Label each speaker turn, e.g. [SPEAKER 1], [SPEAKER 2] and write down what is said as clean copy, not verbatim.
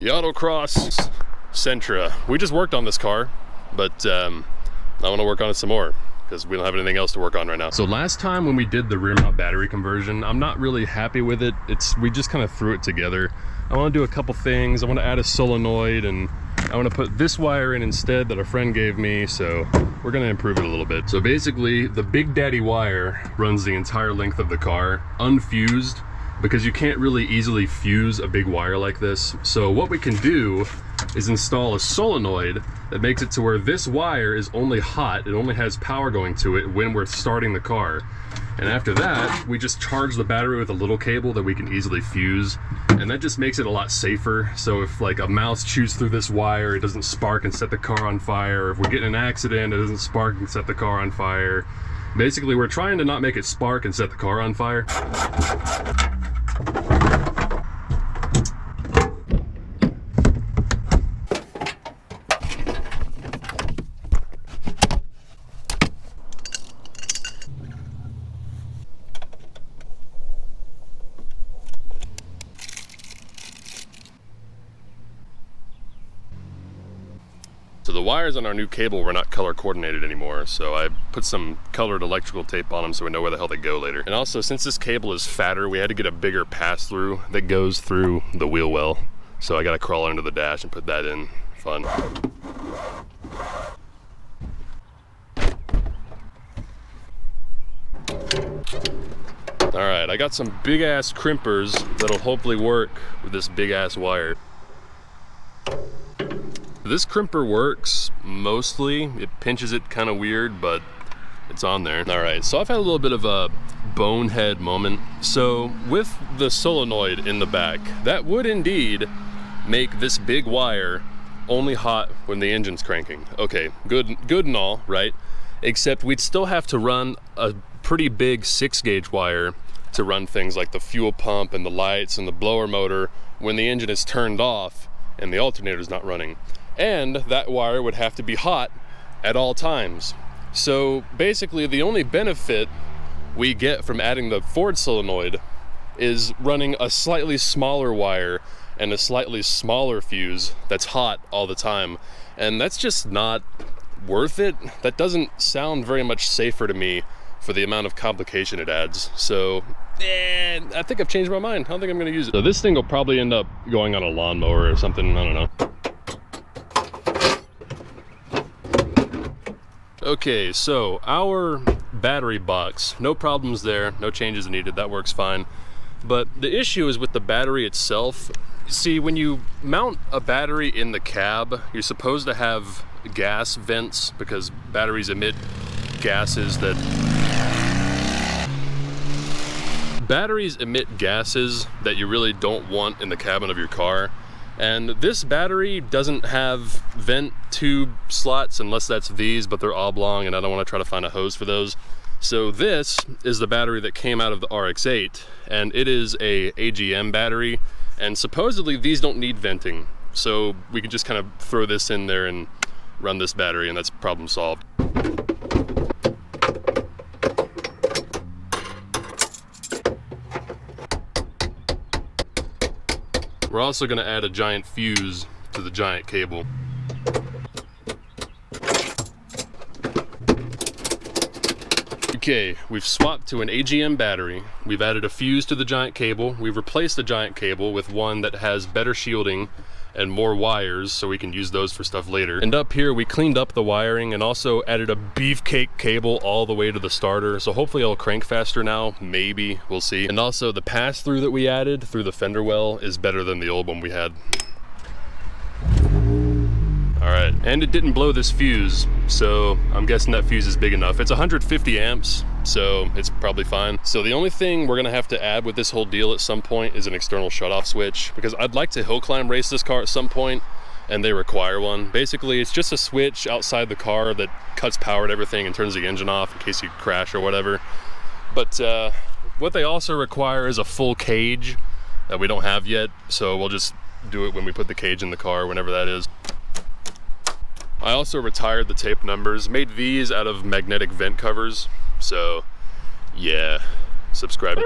[SPEAKER 1] The Autocross Sentra. We just worked on this car, but I want to work on it some more because we don't have anything else to work on right now. So last time when we did the rear mount battery conversion, I'm not really happy with it. We just kind of threw it together. I want to do a couple things. I want to add a solenoid, and I want to put this wire in instead that a friend gave me, so we're going to improve it a little bit. So basically, the Big Daddy wire runs the entire length of the car, unfused, because you can't really easily fuse a big wire like this. So what we can do is install a solenoid that makes it to where this wire is only hot, it only has power going to it when we're starting the car. And after that, we just charge the battery with a little cable that we can easily fuse, and that just makes it a lot safer. So if like a mouse chews through this wire, it doesn't spark and set the car on fire. Or if we get in an accident, it doesn't spark and set the car on fire. Basically, we're trying to not make it spark and set the car on fire. So the wires on our new cable were not color coordinated anymore, so I put some colored electrical tape on them so we know where the hell they go later. And also, since this cable is fatter, we had to get a bigger pass-through that goes through the wheel well. So I gotta crawl under the dash and put that in. Fun. Alright, I got some big-ass crimpers that'll hopefully work with this big-ass wire. This crimper works mostly. It pinches it kind of weird, but it's on there. All right, so I've had a little bit of a bonehead moment. So with the solenoid in the back, that would indeed make this big wire only hot when the engine's cranking. Okay, good and all, right? Except we'd still have to run a pretty big 6-gauge wire to run things like the fuel pump and the lights and the blower motor when the engine is turned off and the alternator's not running. And that wire would have to be hot at all times. So basically the only benefit we get from adding the Ford solenoid is running a slightly smaller wire and a slightly smaller fuse that's hot all the time. And that's just not worth it. That doesn't sound very much safer to me for the amount of complication it adds. So I think I've changed my mind. I don't think I'm gonna use it. So this thing will probably end up going on a lawnmower or something, I don't know. Okay, so our battery box, no problems there, no changes needed, that works fine. But the issue is with the battery itself. See, when you mount a battery in the cab, you're supposed to have gas vents because batteries emit gases that... Batteries emit gases that you really don't want in the cabin of your car. And this battery doesn't have vent tube slots unless that's these, but they're oblong and I don't want to try to find a hose for those. So this is the battery that came out of the RX-8, and it is a AGM battery, and supposedly these don't need venting. So we can just kind of throw this in there and run this battery, and that's problem solved. We're also going to add a giant fuse to the giant cable. Okay, we've swapped to an AGM battery. We've added a fuse to the giant cable. We've replaced the giant cable with one that has better shielding and more wires, so we can use those for stuff later. And up here, we cleaned up the wiring and also added a beefcake cable all the way to the starter, so hopefully it'll crank faster now, maybe, we'll see. And also the pass-through that we added through the fender well is better than the old one we had. All right, and it didn't blow this fuse, so I'm guessing that fuse is big enough. It's 150 amps, so it's probably fine. So the only thing we're gonna have to add with this whole deal at some point is an external shutoff switch, because I'd like to hill climb race this car at some point, and they require one. Basically, it's just a switch outside the car that cuts power to everything and turns the engine off in case you crash or whatever. But what they also require is a full cage that we don't have yet, so we'll just do it when we put the cage in the car, whenever that is. I also retired the tape numbers, made these out of magnetic vent covers, so yeah, subscribe.